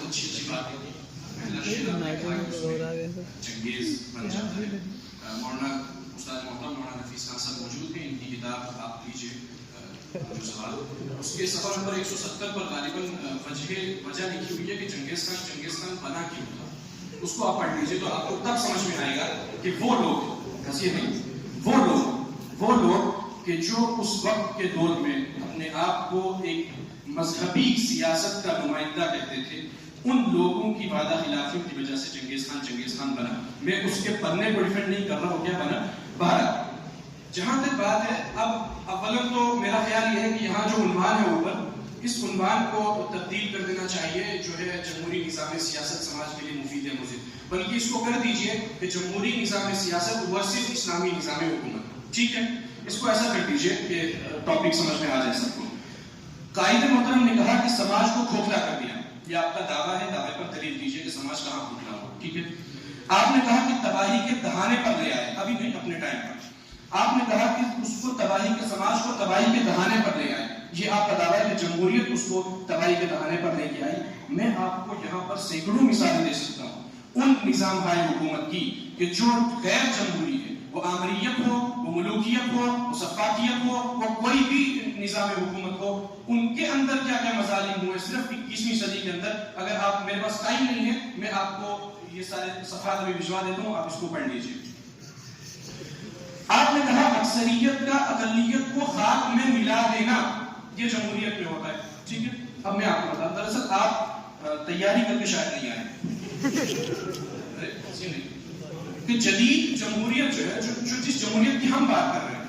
بہت اچھی اچھی باتیں کی. چنگیز بن جاتا ہے. مولانا استاد محترم مولانا نفیس خان صاحب موجود ہیں, ان کی کتاب آپ لیجیے جو سوال, اس کے صفحہ نمبر 170 پر غالباً وجہ لکھی ہوئی ہے کہ چنگیز خان بنا کیوں تھا. اس کو آپ پڑھ لیجیے تو آپ کو تب سمجھ میں آئے گا کہ وہ لوگ ہنسی نہیں, وہ لوگ کہ جو اس وقت کے دور میں اپنے آپ کو ایک مذہبی سیاست کا نمائندہ کہتے تھے, ان لوگوں کی وعدہ خلافیوں کی وجہ سے چنگیز خان بنا. میں اس کے پڑھنے کو ڈیفینڈ نہیں کر رہا ہوں, کیا بنا. بہرحال جہاں تک بات ہے, اب اولاً تو میرا خیال یہ ہے کہ یہاں جو عنوان ہے اوپر, اس عنوان کو تبدیل کر دینا چاہیے جو ہے جمہوری نظام سیاست سماج کے لیے مفید ہے مزید, بلکہ اس کو کر دیجئے کہ جمہوری نظام سیاست ورسز اسلامی نظام حکومت. ٹھیک ہے, اس کو ایسا کر دیجئے کہ ٹاپک سمجھ میں آ جائے سب کو. قائد محترم نے کہا کہ سماج کو کھوکھلا کر دیا. یہ آپ کا دعویٰ ہے, دعوے پر دلیل دیجئے کہ سماج کہاں کھوکھلا ہو. ٹھیک ہے, آپ نے کہا کہ تباہی کے دہانے پر لے آئے, ابھی نہیں اپنے ٹائم پر. آپ نے کہا کہ اس کو سماج کو تباہی کے دہانے پر لے آئے. یہ آپ کا دعویٰ ہے کہ جمہوریت اس کو تباہی کے دہانے پر لے کے آئی. میں آپ کو یہاں پر سینکڑوں مثالیں دے سکتا ہوں ان نظام ہائے حکومت کی کہ جو غیر جمہوری ہے, وہ آمریت ہو, وہ ملوکیت ہو, وہ صفاقیت ہو, وہ کوئی بھی نظام حکومت ہو, ان کے اندر کیا کیا مظالم ہوئے صرف 21ویں صدی کے اندر. اگر آپ, میرے پاس ٹائم نہیں ہے, میں آپ کو یہ سارے صفحات ابھی بھجوا دیتا ہوں, آپ اس کو پڑھ لیجیے. آپ نے کہا اکثریت کا اقلیت کو خاک میں ملا دینا یہ جمہوریت میں ہوتا ہے. ٹھیک ہے, اب میں آپ کو بتاؤں, دراصل آپ تیاری کر کے شاید نہیں آئے کہ جدید جمہوریت جو ہے, جو جس جمہوریت کی ہم بات کر رہے ہیں,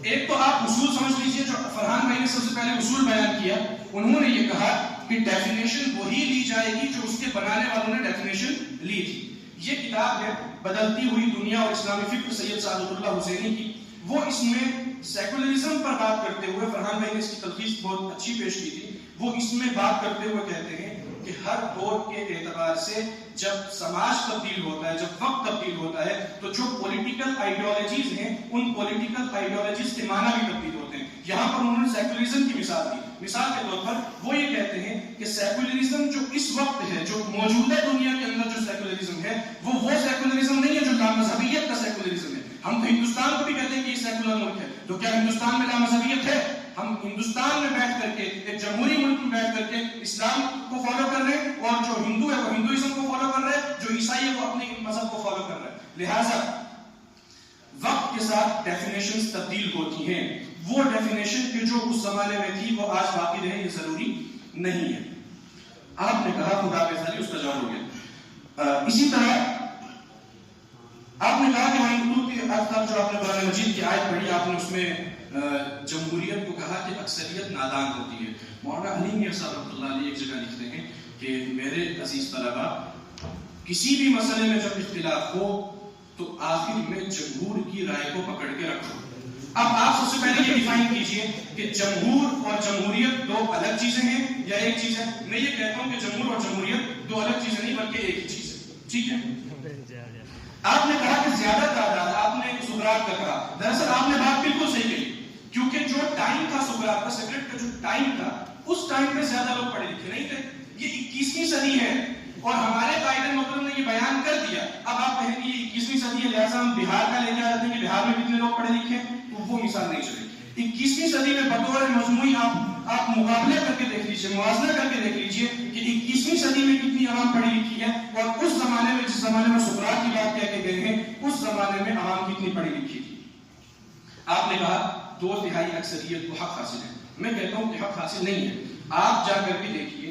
ایک تو آپ اصول سمجھ لیجئے. جو فرحان بھائی نے سب سے پہلے اصول بیان کیا, انہوں نے یہ کہا کہ ڈیفینیشن وہی لی جائے گی جو اس کے بنانے والوں نے ڈیفینیشن لی تھی. یہ کتاب ہے بدلتی ہوئی دنیا اور اسلامی فکر سید سعادت اللہ حسینی کی. وہ اس میں سیکولرزم پر بات کرتے ہوئے, فرحان بھائی نے اس کی تلخیص بہت اچھی پیش کی تھی, وہ اس میں بات کرتے ہوئے کہتے ہیں کہ ہر دور کے اعتبار سے جب سماج تبدیل ہوتا ہے, جب وقت تبدیل ہوتا ہے, تو جو پولیٹیکل آئیڈیالوجیز ہیں ان پولیٹیکل آئیڈیالوجیز کے معنی بھی تبدیل ہوتے ہیں. یہاں پر انہوں نے سیکولرزم کی مثال دی. مثال کے طور پر وہ یہ کہتے ہیں کہ سیکولرزم جو اس وقت ہے, جو موجودہ دنیا کے اندر جو سیکولرزم ہے, وہ سیکولرزم نہیں ہے جو لامذہبیت کا سیکولرزم ہے. ہم ہندوستان کو بھی کہتے ہیں کہ یہ سیکولر ملک ہے, تو کیا ہندوستان میں لامذہبیت ہے؟ ہم ہندوستان میں بیٹھ کر کے, ایک جمہوری ملک میں بیٹھ کر کے اسلام کو فالو کر رہے ہیں, اور جو ہندو ہے وہ ہندوازم کو فالو کر رہے ہیں, جو عیسائی ہے وہ اپنے مذہب کو فالو کر رہے ہیں. لہٰذا وقت کے ساتھ ڈیفینیشنز تبدیل ہوتی ہیں. وہ ڈیفینیشن کہ جو اس زمانے میں تھی وہ آج باقی رہے, یہ ضروری نہیں ہے. آپ نے کہا خدا پہ ساری, اس کا جواب ہو گیا. اسی طرح آپ نے کہا کہ جو آپ نے قرآن مجید کی آیت پڑھی, آپ نے اس میں جمہوریت کو کہا کہ اکثریت نادان ہوتی ہے. مولانا علی میاں صاحب رحمۃ اللہ علیہ ایک جگہ لکھتے ہیں کہ میرے عزیز طلبہ, کسی بھی مسئلے میں جب اختلاف ہو تو آخر میں جمہور کی رائے کو پکڑ کے رکھو. اب آپ سب سے پہلے یہ ڈیفائن کیجئے کہ جمہور اور جمہوریت دو الگ چیزیں ہیں یا ایک چیز ہے. میں یہ کہتا ہوں کہ جمہور اور جمہوریت دو الگ چیزیں نہیں بلکہ ایک ہی چیز ہے. ٹھیک ہے, آپ نے کہا کہ زیادہ تعداد, آپ نے سقراط کا کہا. دراصل آپ نے بات بالکل صحیح کہی, کیونکہ جو ٹائم تھا سقراط کا, سقراط کا جو ٹائم تھا, اس ٹائم میں زیادہ لوگ پڑھے لکھے نہیں تھے. یہ 21ویں صدی ہے اور ہمارے قائد محترم نے یہ بیان کر دیا. اب آپ کہیں گے یہ 21ویں صدی ہے, لہٰذا ہم بہار کا لے کے آتے ہیں کہ بہار میں کتنے لوگ پڑھے لکھے ہیں, تو وہ مثال نہیں چلے. 21ویں صدی میں بطور مجموعی آپ مقابلہ کر کے دیکھ لیجیے, موازنہ کر کے دیکھ لیجیے کہ 21ویں صدی میں کتنی عوام پڑھی لکھی ہے, اور اس زمانے میں, جس زمانے میں سقراط کی بات کہہ کے گئے ہیں, اس زمانے میں عوام کتنی پڑھی لکھی تھی. آپ نے کہا 2/3 اکثریت کو حق حاصل ہے. میں کہتا ہوں کہ حق حاصل نہیں ہے. آپ جا کر کے دیکھیے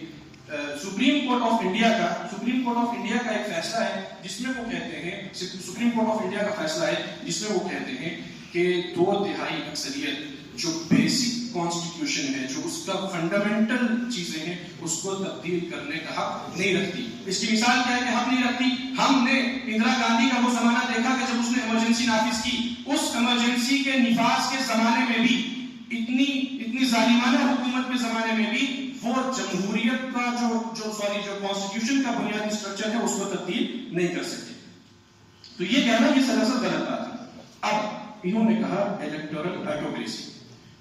سپریم کورٹ آف انڈیا کا ایک فیصلہ ہے جس میں وہ کہتے ہیں, سپریم کورٹ آف انڈیا کا فیصلہ ہے جس میں وہ کہتے ہیں کہ 2/3 اکثریت جو بیسک کانسٹیٹیوشن ہے, جو اس کا فنڈامنٹل چیزیں ہیں, اس کو تبدیل کرنے کا حق نہیں رکھتی. اس کی مثال کیا ہے کہ حق نہیں رکھتی؟ ہم نے اندرا گاندھی کا وہ زمانہ دیکھا کہ جب اس نے ایمرجنسی نافذ کی, اس ایمرجنسی کے نفاذ کے زمانے میں بھی, اتنی ظالمانہ حکومت کے زمانے میں بھی, وہ جمہوریت کا جو کانسٹیٹیوشن کا بنیادی اسٹرکچر ہے اس کو تبدیل نہیں کر سکتے. تو یہ کہنا یہ سراسر غلط بات ہے. اب انہوں نے کہا الیکٹورل آٹوکریسی,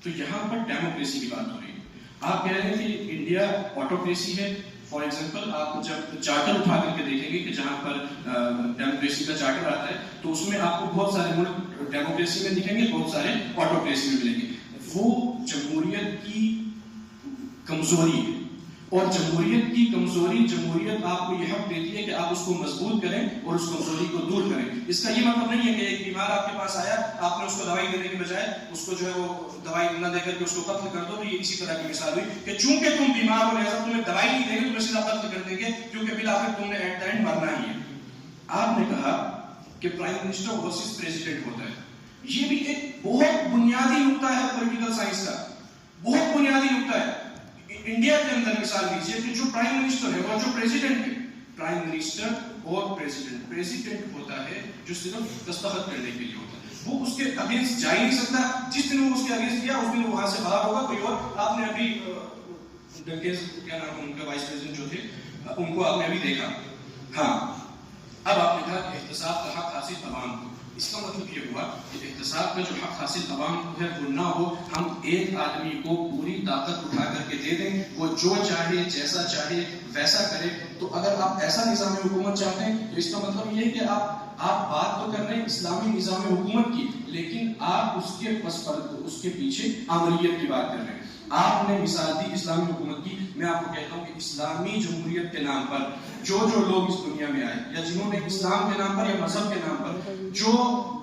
تو یہاں پر ڈیموکریسی کی بات ہو رہی ہے. آپ کہہ رہے ہیں کہ انڈیا آٹوکریسی ہے, فار ایگزامپل آپ جب چارٹر اٹھا کر کے دیکھیں گے کہ جہاں پر ڈیموکریسی کا چارٹر آتا ہے تو اس میں آپ کو بہت سارے ملک ڈیموکریسی میں دکھیں گے, بہت سارے آٹوکریسی میں ملیں گے. وہ جمہوریت کی کمزوری ہے, اور جمہوریت کی کمزوری, جمہوریت آپ کو یہ حق دیتی ہے کہ آپ اس کو مضبوط کریں اور اس کمزوری کو دور کریں. اس کا یہ مطلب نہیں ہے کہ ایک بیمار آپ کے پاس آیا, آپ نے اس کو دوائی دینے کے بجائے اس کو جو ہے وہ دوائی نہ دے کر کے اس کو قتل کر دو. تو یہ اسی طرح کی مثال ہوئی کہ چونکہ تم بیمار ہو لہذا تمہیں دوائی نہیں دیں گے, تمہیں سیدھا قتل کر دیں گے, کیونکہ بالآخر تم نے ایٹ دا اینڈ مرنا ہی ہے. آپ نے کہا کہ پرائم منسٹر ورسز پریزیڈنٹ ہوتا ہے. یہ بھی ایک بہت بنیادی نقطہ ہے پولیٹیکل سائنس کا, بہت بنیادی نقطہ ہے. انڈیا کے اندر مثال لیجیے کہ جو پرائم منسٹر ہے اور جو پریزیڈنٹ ہے, پرائم منسٹر اور پریزیڈنٹ, پریزیڈنٹ ہوتا ہے جو صرف دستخط کرنے کے لیے ہوتا ہے, وہ اس کے اگینسٹ جا ہی نہیں سکتا. جس دن وہ اس کے اگینسٹ کیا اس دن وہ وہاں سے باہر ہوگا کوئی اور. آپ نے ابھی ڈنکیز کیا نام ان کا وائس پریزیڈنٹ جو تھے ان کو آپ نے ابھی دیکھا. ہاں, اب آپ نے کہا کہ احتساب کا حق حاصل عوام کو. اس کا مطلب یہ ہوا کہ احتساب کا جو حق حاصل عوام کو ہے وہ نہ ہو, ہم ایک آدمی کو پوری طاقت اٹھا کر کے دے دیں, وہ جو چاہے جیسا چاہے ویسا کرے. تو اگر آپ ایسا نظام حکومت چاہتے ہیں تو اس کا مطلب یہ ہے کہ آپ بات تو کر رہے ہیں اسلامی نظام حکومت کی, لیکن آپ اس کے پیچھے آمریت کی بات کر رہے ہیں. آپ نے مثال دی اسلامی حکومت کی. میں آپ کو کہتا ہوں کہ اسلامی جمہوریت کے نام پر جو لوگ اس دنیا میں آئے, یا جنہوں نے اسلام کے نام پر یا مذہب کے نام پر, جو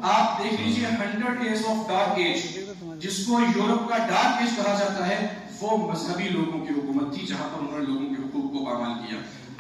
آپ دیکھ لیجئے 100 days of dark age جس کو یورپ کا ڈارک ایج کہا جاتا ہے, وہ مذہبی لوگوں کی حکومت تھی جہاں پر انہوں نے لوگوں کے حقوق کو پامال کیا.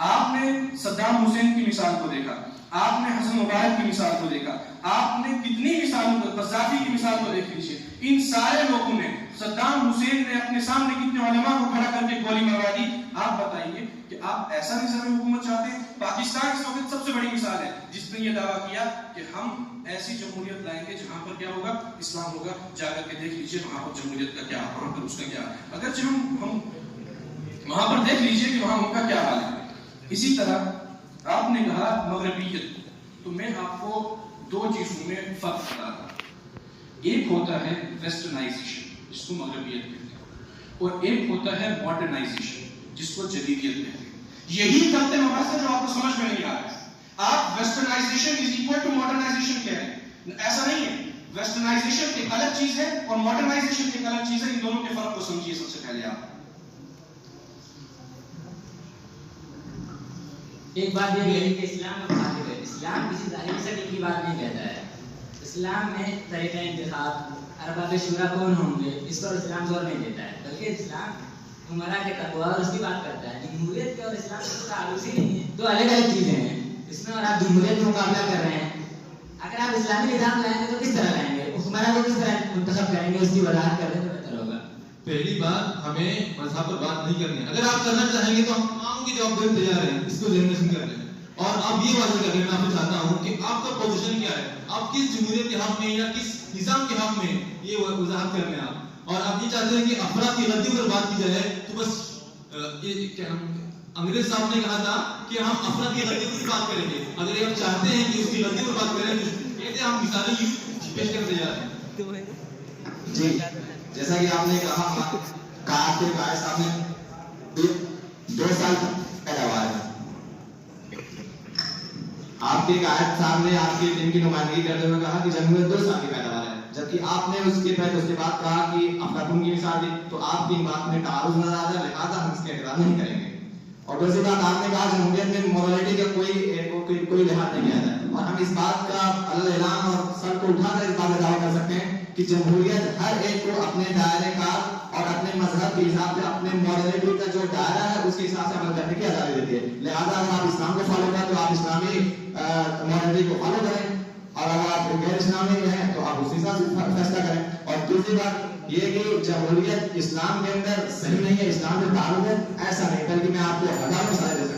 آپ نے صدام حسین کی مثال کو دیکھا, آپ نے حسن مبارک کی مثال کو دیکھا, آپ نے کتنی مثالوں کو, قذافی کی مثال کو دیکھ لیجئے. ان سارے لوگوں نے, صدام حسین نے اپنے سامنے کتنے علماء کو کھڑا کر کے گولی مروا دی. آپ بتائیے کہ آپ ایسا نظام حکومت چاہتے ہیں؟ پاکستان اس وقت سب سے بڑی مثال ہے جس نے یہ دعویٰ کیا کہ ہم ایسی جمہوریت لائیں گے جہاں پر کیا ہوگا, اسلام ہوگا. جا کر کے دیکھ لیجئے وہاں پر جمہوریت کا کیا, وہاں پر اس کا کیا. اگرچہ ہم وہاں پر دیکھ لیجئے کہ وہاں ان کا کیا حال ہے. اسی طرح آپ نے کہا مغربیت, تو میں آپ کو دو چیزوں میں فرق بتا رہا ہوں. ایک ہوتا ہے ویسٹرنائزیشن جس کو مغربیت کہتے ہیں, اور ایک ہوتا ہے ماڈرنائزیشن جس کو جدیدیت کہتے ہیں. یہی خط مباحث ہے جو آپ کو سمجھ میں نہیں آ رہا ہے. آپ westernization is equal to modernization کہہ رہے ہیں, ایسا نہیں ہے. ویسٹرنائزیشن ایک الگ چیز ہے اور ماڈرنائزیشن ایک الگ چیز ہے. ان دونوں کے فرق کو سمجھیے سب سے پہلے. آپ ایک بات یہ ہے کہ اسلام مخالف ہے. اسلام کسی ظاہری شکل کی بات نہیں کہتا ہے. اسلام میں طریقہ انتخاب, ارباب شورا کون ہوں گے, اس پر اسلام زور نہیں دیتا ہے, بلکہ اسلام عمرا کے تقوی اور اس کی بات کرتا ہے. جمہوریت کے اور اسلام کا تعلق ہی نہیں ہے, دو الگ الگ چیزیں ہیں. اس میں اور آپ جمہوریت کا مقابلہ کر رہے ہیں. اگر آپ اسلامی نظام لائیں گے تو کس طرح لائیں گے, عمرا کو کس طرح منتخب کریں گے, اس کی وضاحت کر دیں تو بہتر ہوگا. پہلی بات, ہمیں مذہب پر بات نہیں کرنی ہے. اگر آپ کرنا چاہیں گے تو ہم تمام کی جواب دینے تیار ہیں, اس کو ذہن کر لیں. اور اب یہ واضح کرنے میں آپ سے چاہتا ہوں کہ آپ کا پوزیشن کیا ہے, آپ کس جمہوریت کے حق میں یا کس نظام کے حق میں, یہ وضاحت کر لیں آپ. اور آپ یہ چاہتے ہیں کہ افراد کی غلطی پر بات کی جائے تو بس یہ انگریز صاحب نے کہا تھا کہ ہم افراد کی غلطی پر بات کریں گے. اگر آپ چاہتے ہیں کہ اس کی غلطی پر بات کریں تو کہتے ہیں ہم مثالیں پیش کر دے جا رہے ہیں. جی, جیسا کہ آپ نے کہا کہ قائد صاحب نے 2 سال پیداوار ہے. آپ کے قائد صاحب نے آپ کے دن کی نمائندگی کرتے ہوئے کہا کہ جمہوریت 2 سال کی پیداوار ہے, جبکہ آپ نے اس کے بعد کہا کہ افلاطون کی مثال دی. تو آپ کی بات میں تعارض نظر آتا ہے, لہٰذا ہم اس کے اعتراض نہیں کریں گے. اور دوسری بات, آپ نے کہا جمہوریت میں مورالٹی کا کوئی لحاظ نہیں کیا جاتا, اور ہم اس بات کا اعلان اور سر کو اٹھا کر اس بات کا دعویٰ کر سکتے ہیں کہ جمہوریت ہر ایک کو اپنے دائرے کار اور اپنے مذہب کے حساب سے, اپنے مورالٹی کا جو دائرہ ہے اس کے حساب سے عمل کرنے کی آزادی دیتی ہے. لہٰذا اگر آپ اسلام کو فالو کریں تو آپ اسلامی مورالٹی کو فالو کریں, اور اگر آپ غیر اسلامی ہیں تو آپ اسی حساب سے فیصلہ کریں. اور دوسری بات یہ کہ جمہوریت اسلام کے اندر صحیح نہیں ہے, اسلام سے تعلق ہے ایسا نہیں, بلکہ میں آپ کو ہزاروں مثالیں دے سکتا ہوں.